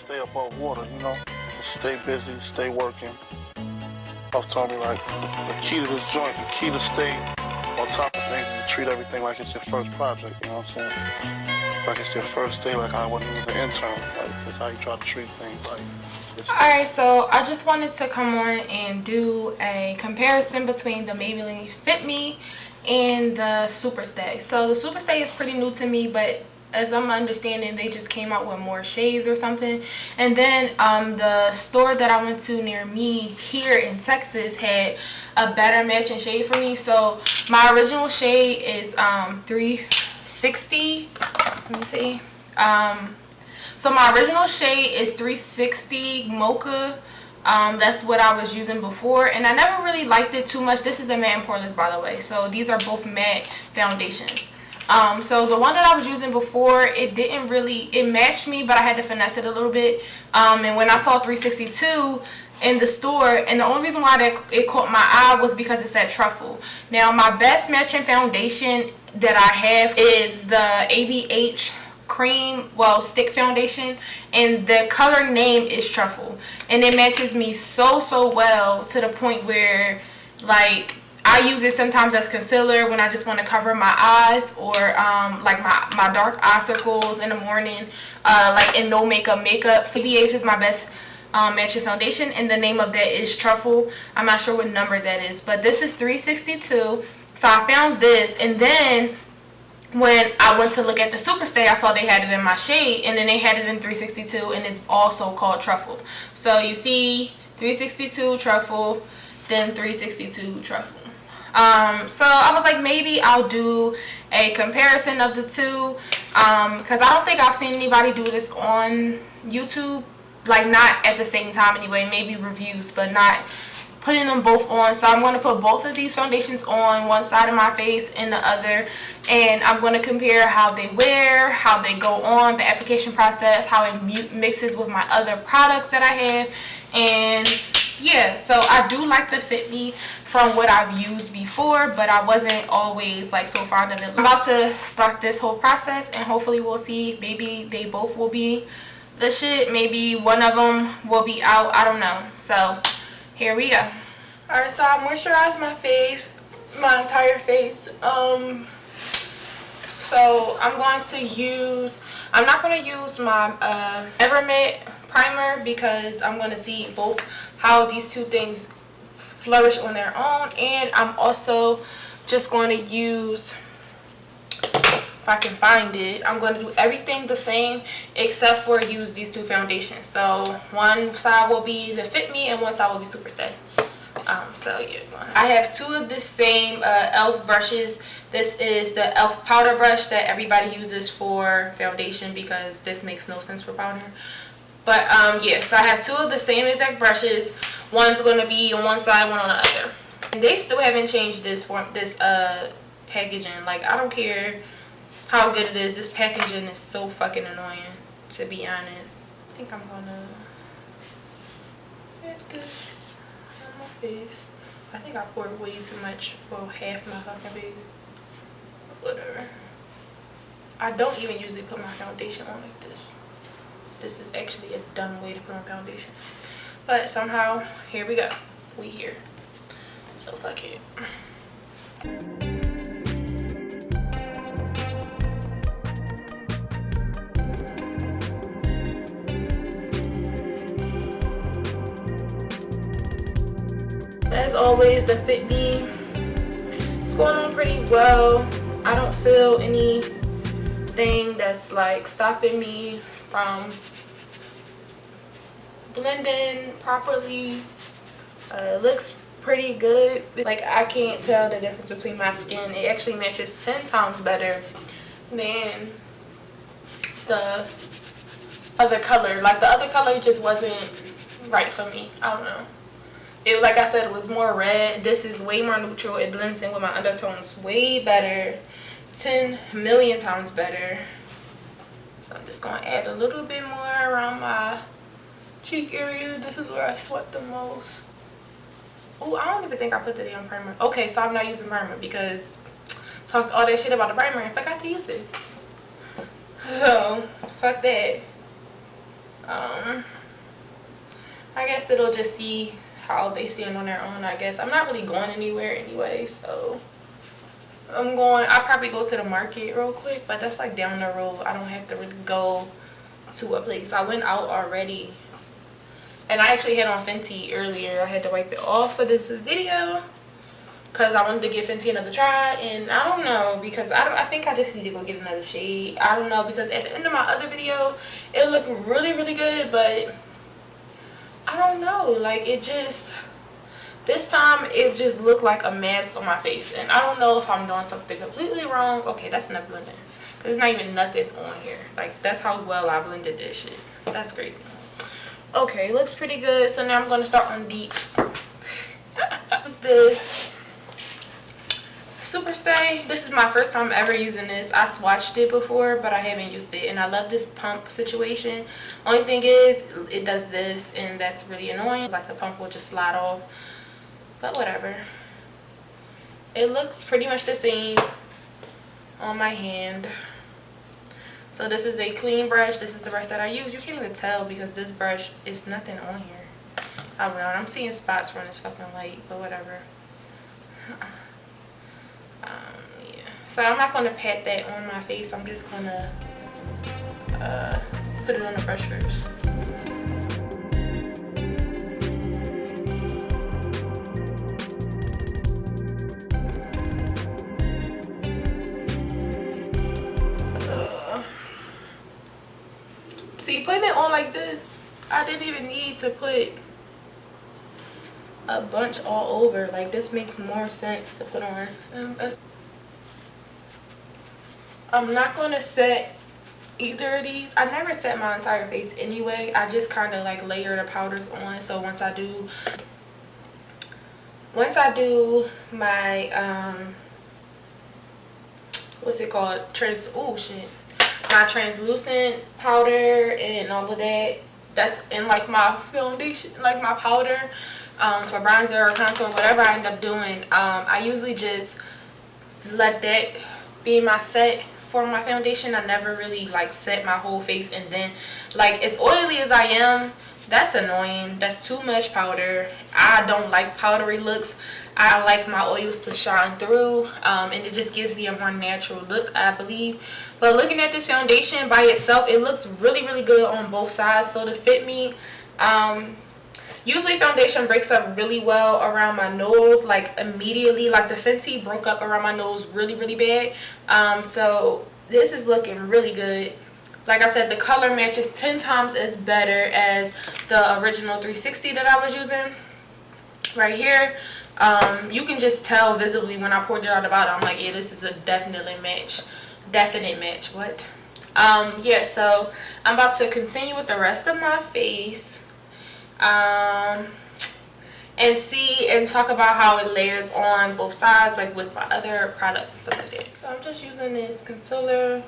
stay above water, you know? Just stay busy, stay working. I've told me, like, the key to this joint, the key to stay on top of things is to treat everything like it's your first project, you know what I'm saying? Like it's your first day, like I wouldn't use an intern. Like, that's how you try to treat things. Like, alright, so I just wanted to come on and do a comparison between the Maybelline Fit Me and the Superstay. So the Superstay is pretty new to me, but as I'm understanding, they just came out with more shades or something. And then the store that I went to near me here in Texas had a better matching shade for me. So my original shade is 360. Let me see. So my original shade is 360 Mocha. That's what I was using before, and I never really liked it too much. This is the matte and poreless, by the way. So these are both matte foundations. So the one that I was using before, it didn't really, it matched me, but I had to finesse it a little bit. And when I saw 362 in the store, and the only reason why it caught my eye was because it said Truffle. Now my best matching foundation that I have is the ABH cream, well, stick foundation, and the color name is Truffle, and it matches me so well to the point where, like, I use it sometimes as concealer when I just want to cover my eyes, or like my dark eye circles in the morning, like in no makeup. So ABH is my best matching foundation, and the name of that is Truffle. I'm not sure what number that is, but this is 362. So I found this, and then when I went to look at the Superstay, I saw they had it in my shade, and then they had it in 362, and it's also called Truffle. So you see 362 Truffle, then 362 Truffle. So I was like, maybe I'll do a comparison of the two, because I don't think I've seen anybody do this on YouTube, like not at the same time anyway, maybe reviews, but not putting them both on. So I'm going to put both of these foundations on one side of my face and the other, and I'm going to compare how they wear, how they go on, the application process, how it mixes with my other products that I have. And yeah, so I do like the Fit Me from what I've used before, but I wasn't always like so fond of it. I'm about to start this whole process, and hopefully we'll see. Maybe they both will be the shit, maybe one of them will be out, I don't know. So here we go. Alright, so I moisturized my face, my entire face. So I'm going to use, I'm not going to use my Evermatte primer, because I'm going to see both how these two things flourish on their own. And I'm also just going to use, if I can find it, I'm going to do everything the same except for use these two foundations. So one side will be the Fit Me and one side will be Superstay. So yeah, I have two of the same e.l.f. brushes. This is the e.l.f. powder brush that everybody uses for foundation, because this makes no sense for powder. But yeah, so I have two of the same exact brushes. One's going to be on one side, one on the other. And they still haven't changed this packaging. Like, I don't care how good it is. This packaging is so fucking annoying, to be honest. I think I'm gonna get this on my face. I think I poured way too much for half my fucking face. Whatever. I don't even usually put my foundation on like this. This is actually a dumb way to put on foundation. But somehow, here we go. We here. So fuck it. As always, the Fit Me, it's going on pretty well. I don't feel anything that's like stopping me from blending properly. It looks pretty good. Like, I can't tell the difference between my skin. It actually matches 10 times better than the other color. Like, the other color just wasn't right for me. I don't know. It, like I said, it was more red. This is way more neutral. It blends in with my undertones way better. 10 million times better. So I'm just going to add a little bit more around my cheek area. This is where I sweat the most. Oh, I don't even think I put the damn primer. Okay, so I'm not using primer because I talked all that shit about the primer and forgot to use it. So, fuck that. guess it'll just see how they stand on their own, I guess. I'm not really going anywhere anyway, so I'll probably go to the market real quick, but that's like down the road. I don't have to really go to a place. I went out already, and I actually had on Fenty earlier. I had to wipe it off for this video because I wanted to give Fenty another try, and I don't know, because I think I just need to go get another shade. I don't know, because at the end of my other video it looked really good, but I don't know, like it just, this time it just looked like a mask on my face, and I don't know if I'm doing something completely wrong. Okay, that's enough blending. There's not even nothing on here. Like, that's how well I blended this shit. That's crazy. Okay, looks pretty good. So now I'm going to start on the what's this? Superstay. This is my first time ever using this. I swatched it before, but I haven't used it, and I love this pump situation. Only thing is, it does this, and that's really annoying. It's like the pump will just slide off, but whatever. It looks pretty much the same on my hand. So this is a clean brush. This is the brush that I use. You can't even tell because this brush is nothing on here. I don't know. I'm seeing spots from this fucking light, but whatever. Yeah. So I'm not going to pat that on my face. I'm just going to put it on the brush first. See, putting it on like this, I didn't even need to put a bunch all over. Like, this makes more sense to put on. I'm not going to set either of these. I never set my entire face anyway. I just kind of like layer the powders on. So once I do my what's it called, my translucent powder and all of that, that's in like my foundation, like my powder for bronzer or contour, whatever I end up doing. I usually just let that be my set for my foundation. I never really like set my whole face, and then like as oily as I am, that's annoying. That's too much powder. I don't like powdery looks. I like my oils to shine through, and it just gives me a more natural look, I believe. But looking at this foundation by itself, it looks really good on both sides. So the Fit Me, usually foundation breaks up really well around my nose, like immediately. Like the Fenty broke up around my nose really bad. So this is looking really good. Like I said, the color matches 10 times as better as the original 360 that I was using right here. You can just tell visibly when I poured it out the bottle. I'm like, yeah, this is a definite match. What? Yeah, so I'm about to continue with the rest of my face. And see and talk about how it layers on both sides, like with my other products and stuff like that. So I'm just using this concealer.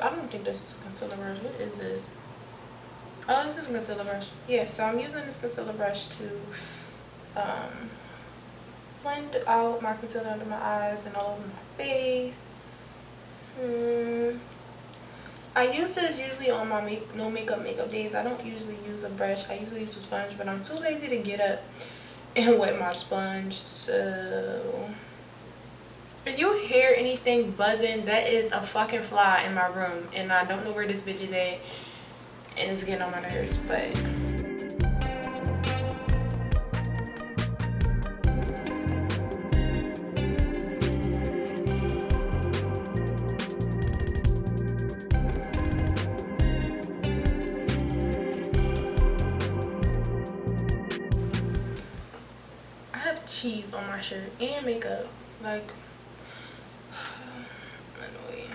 I don't think this is a concealer brush. What is this? Oh, this is a concealer brush. Yeah, so I'm using this concealer brush to blend out my concealer under my eyes and all over my face. I use this usually on my no makeup days. I don't usually use a brush. I usually use a sponge, but I'm too lazy to get up and wet my sponge. So if you hear anything buzzing, that is a fucking fly in my room, and I don't know where this bitch is at, and it's getting on my nerves. But I have cheese on my shirt and makeup, like annoying.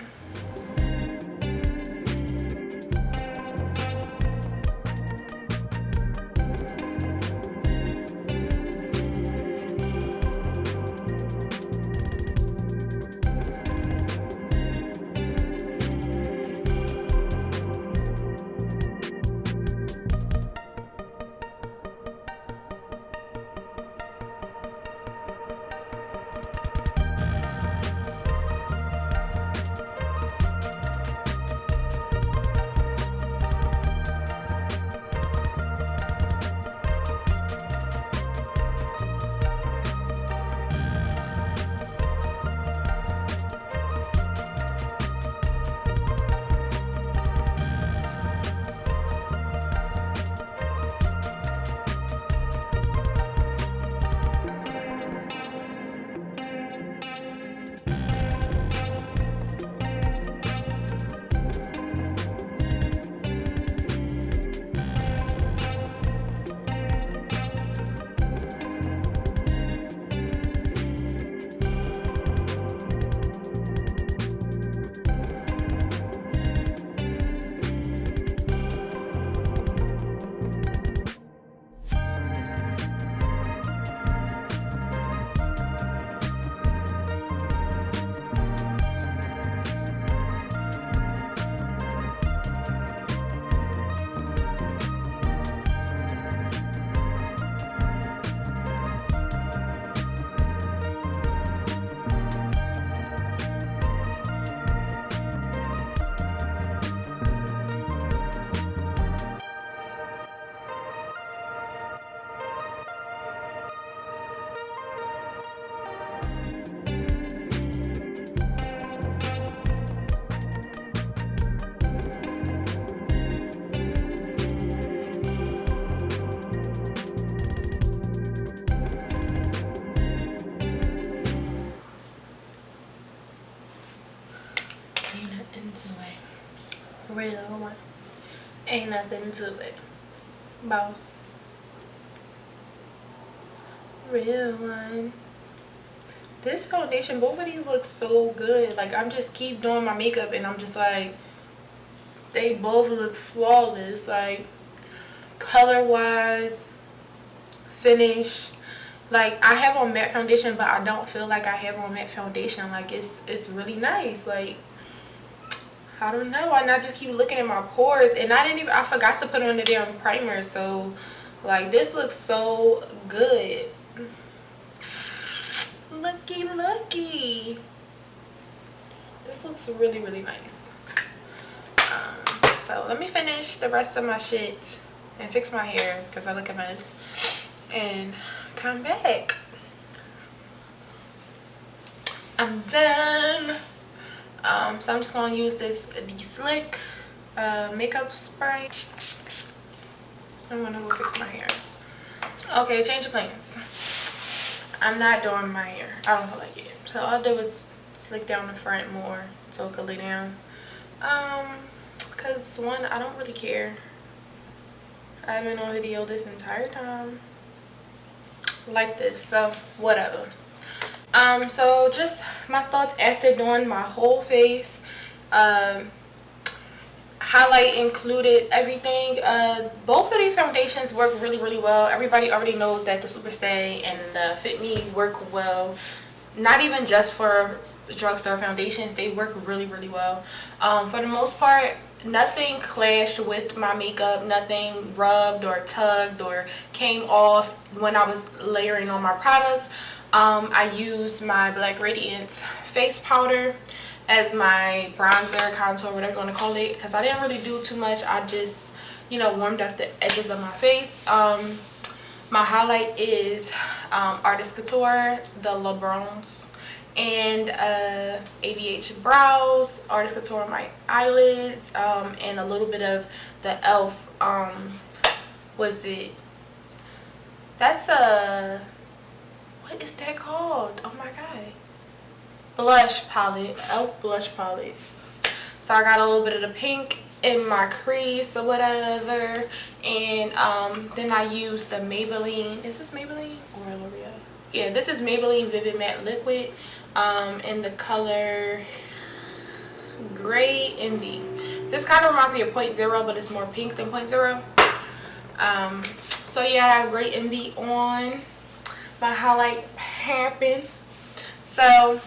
nothing to it. Boss. Real one. This foundation, both of these look so good. Like, I'm just keep doing my makeup and I'm just like, they both look flawless. Like, color wise, finish. Like, I have on matte foundation, but I don't feel like I have on matte foundation. Like, it's really nice. Like, I don't know, and I just keep looking at my pores, and I forgot to put on the damn primer. So like, this looks so good. Looky. This looks really, really nice. So let me finish the rest of my shit and fix my hair because I look a mess, and come back. I'm done. So I'm just gonna use this de-slick makeup spray. I'm gonna go fix my hair. Okay, change of plans. I'm not doing my hair. I don't feel like it. So all I'll do is slick down the front more so it could lay down. Cause one, I don't really care. I've been on video this entire time like this, so whatever. So just my thoughts after doing my whole face. Highlight included, everything. Both of these foundations work really, really well. Everybody already knows that the Superstay and the Fit Me work well. Not even just for drugstore foundations, they work really, really well. For the most part, nothing clashed with my makeup, nothing rubbed or tugged or came off when I was layering on my products. I used my Black Radiance face powder as my bronzer, contour, whatever you want to call it, because I didn't really do too much. I just, you know, warmed up the edges of my face. My highlight is Artist Couture, the LeBrons, and ABH brows, Artist Couture my eyelids, and a little bit of the e.l.f. Was it? That's a, what is that called? Oh my god. Blush palette, e.l.f. blush palette. So I got a little bit of the pink in my crease or whatever, and then I used the Maybelline. Is this Maybelline or L'Oreal? Yeah, this is Maybelline Vivid Matte Liquid in the color Gray Envy. This kind of reminds me of 0.0, but it's more pink than 0.0. So yeah, I have Gray Envy on my highlight pamping. So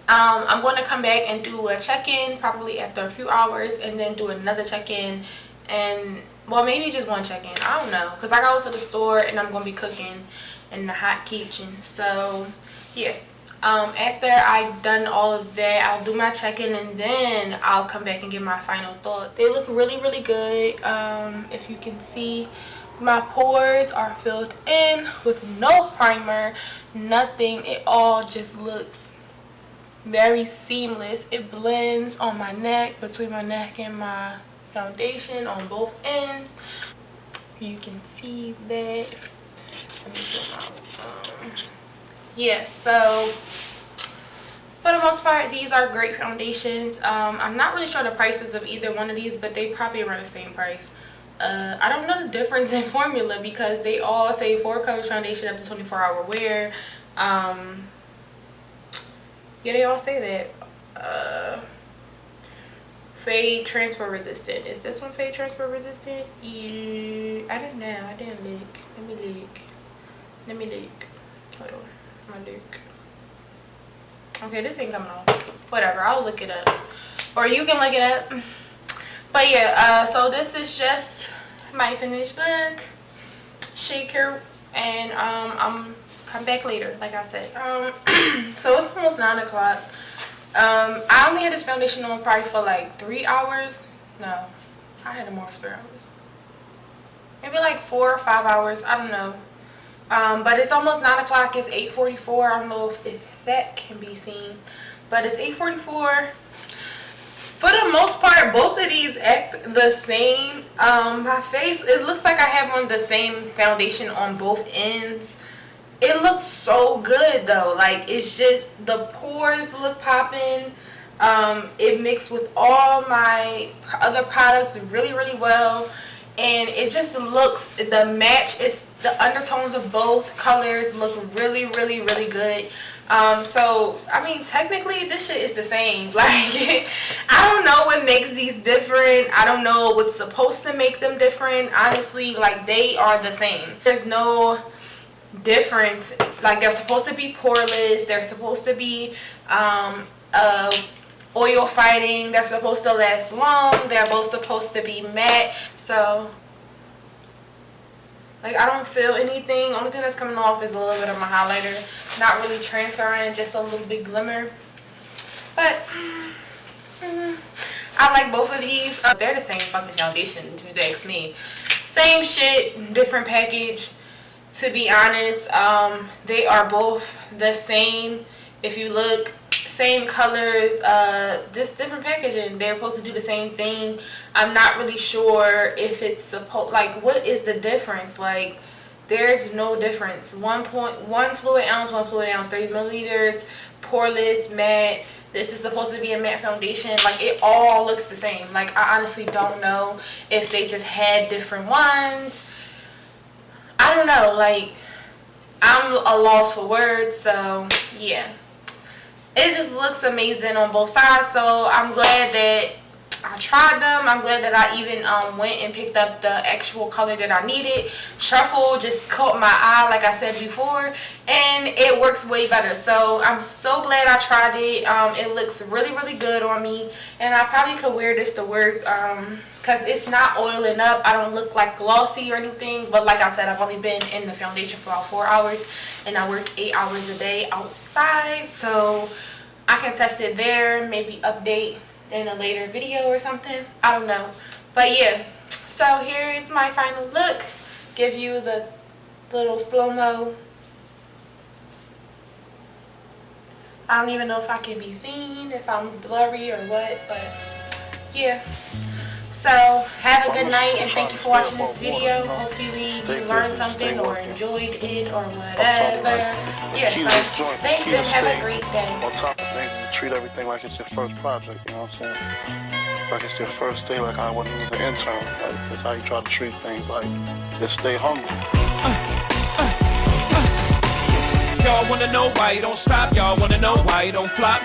I'm going to come back and do a check-in probably after a few hours, and then do another check-in, and well, maybe just one check-in, I don't know, because I go to the store and I'm going to be cooking in the hot kitchen. So yeah, after I've done all of that, I'll do my check-in, and then I'll come back and give my final thoughts. They look really, really good. If you can see, my pores are filled in with no primer, nothing. It all just looks very seamless. It blends on my neck, between my neck and my foundation on both ends. You can see that. Let me zoom out. Yeah, so for the most part, these are great foundations. I'm not really sure the prices of either one of these, but they probably around the same price. I don't know the difference in formula because they all say 4 coverage foundation up to 24-hour wear. Yeah, they all say that. Fade transfer resistant. Is this one fade transfer resistant? Yeah, I don't know. I didn't look. Let me look. Hold on. My look. Okay, this ain't coming off. Whatever. I'll look it up, or you can look it up. But yeah, so this is just my finished look. Shaker, and I'm come back later, like I said. So it's almost 9 o'clock. I only had this foundation on probably for like 3 hours. No, I had it more for 3 hours. Maybe like 4 or 5 hours. I don't know. But it's almost 9 o'clock. It's 8:44. I don't know if that can be seen, but it's 8:44. For the most part, both of these act the same. My face, it looks like I have on the same foundation on both ends. It looks so good though. Like, it's just, the pores look popping. It mixed with all my other products really, really well. And it just looks, the match is, the undertones of both colors look really, really, really good. So I mean, technically this shit is the same. Like, I don't know what makes these different. I don't know what's supposed to make them different. Honestly, like, they are the same. There's no difference. Like, they're supposed to be poreless. They're supposed to be oil fighting. They're supposed to last long. They're both supposed to be matte. So, like, I don't feel anything. Only thing that's coming off is a little bit of my highlighter. Not really transferring, just a little bit glimmer. But I like both of these. They're the same fucking foundation, if you ask me. Same shit, different package. To be honest, they are both the same. If you look, same colors, just different packaging. They're supposed to do the same thing. I'm not really sure if it's supposed, like, what is the difference? Like, there's no difference. 1 fluid ounce, 3 milliliters, poreless, matte. This is supposed to be a matte foundation. Like, it all looks the same. Like, I honestly don't know if they just had different ones. I don't know. Like, I'm a loss for words. So yeah, it just looks amazing on both sides. So I'm glad that I tried them. I'm glad that I even went and picked up the actual color that I needed. Truffle just caught my eye, like I said before, and it works way better. So I'm so glad I tried it. It looks really, really good on me, and I probably could wear this to work because it's not oiling up. I don't look like glossy or anything, but like I said, I've only been in the foundation for about 4 hours, and I work 8 hours a day outside, so I can test it there, maybe update in a later video or something. I don't know. But yeah, so here is my final look. Give you the little slow-mo. I don't even know if I can be seen, if I'm blurry or what, but yeah. So have a good night, and thank you for watching this video. Hopefully you learned something or enjoyed it or whatever. Yeah, so thanks and have a great day. On top of things, you treat everything like it's your first project, you know what I'm saying? Like it's your first day, like I wasn't even an intern. Like, that's how you try to treat things, like just stay hungry. Y'all wanna know why you don't stop, y'all wanna know why you don't flop.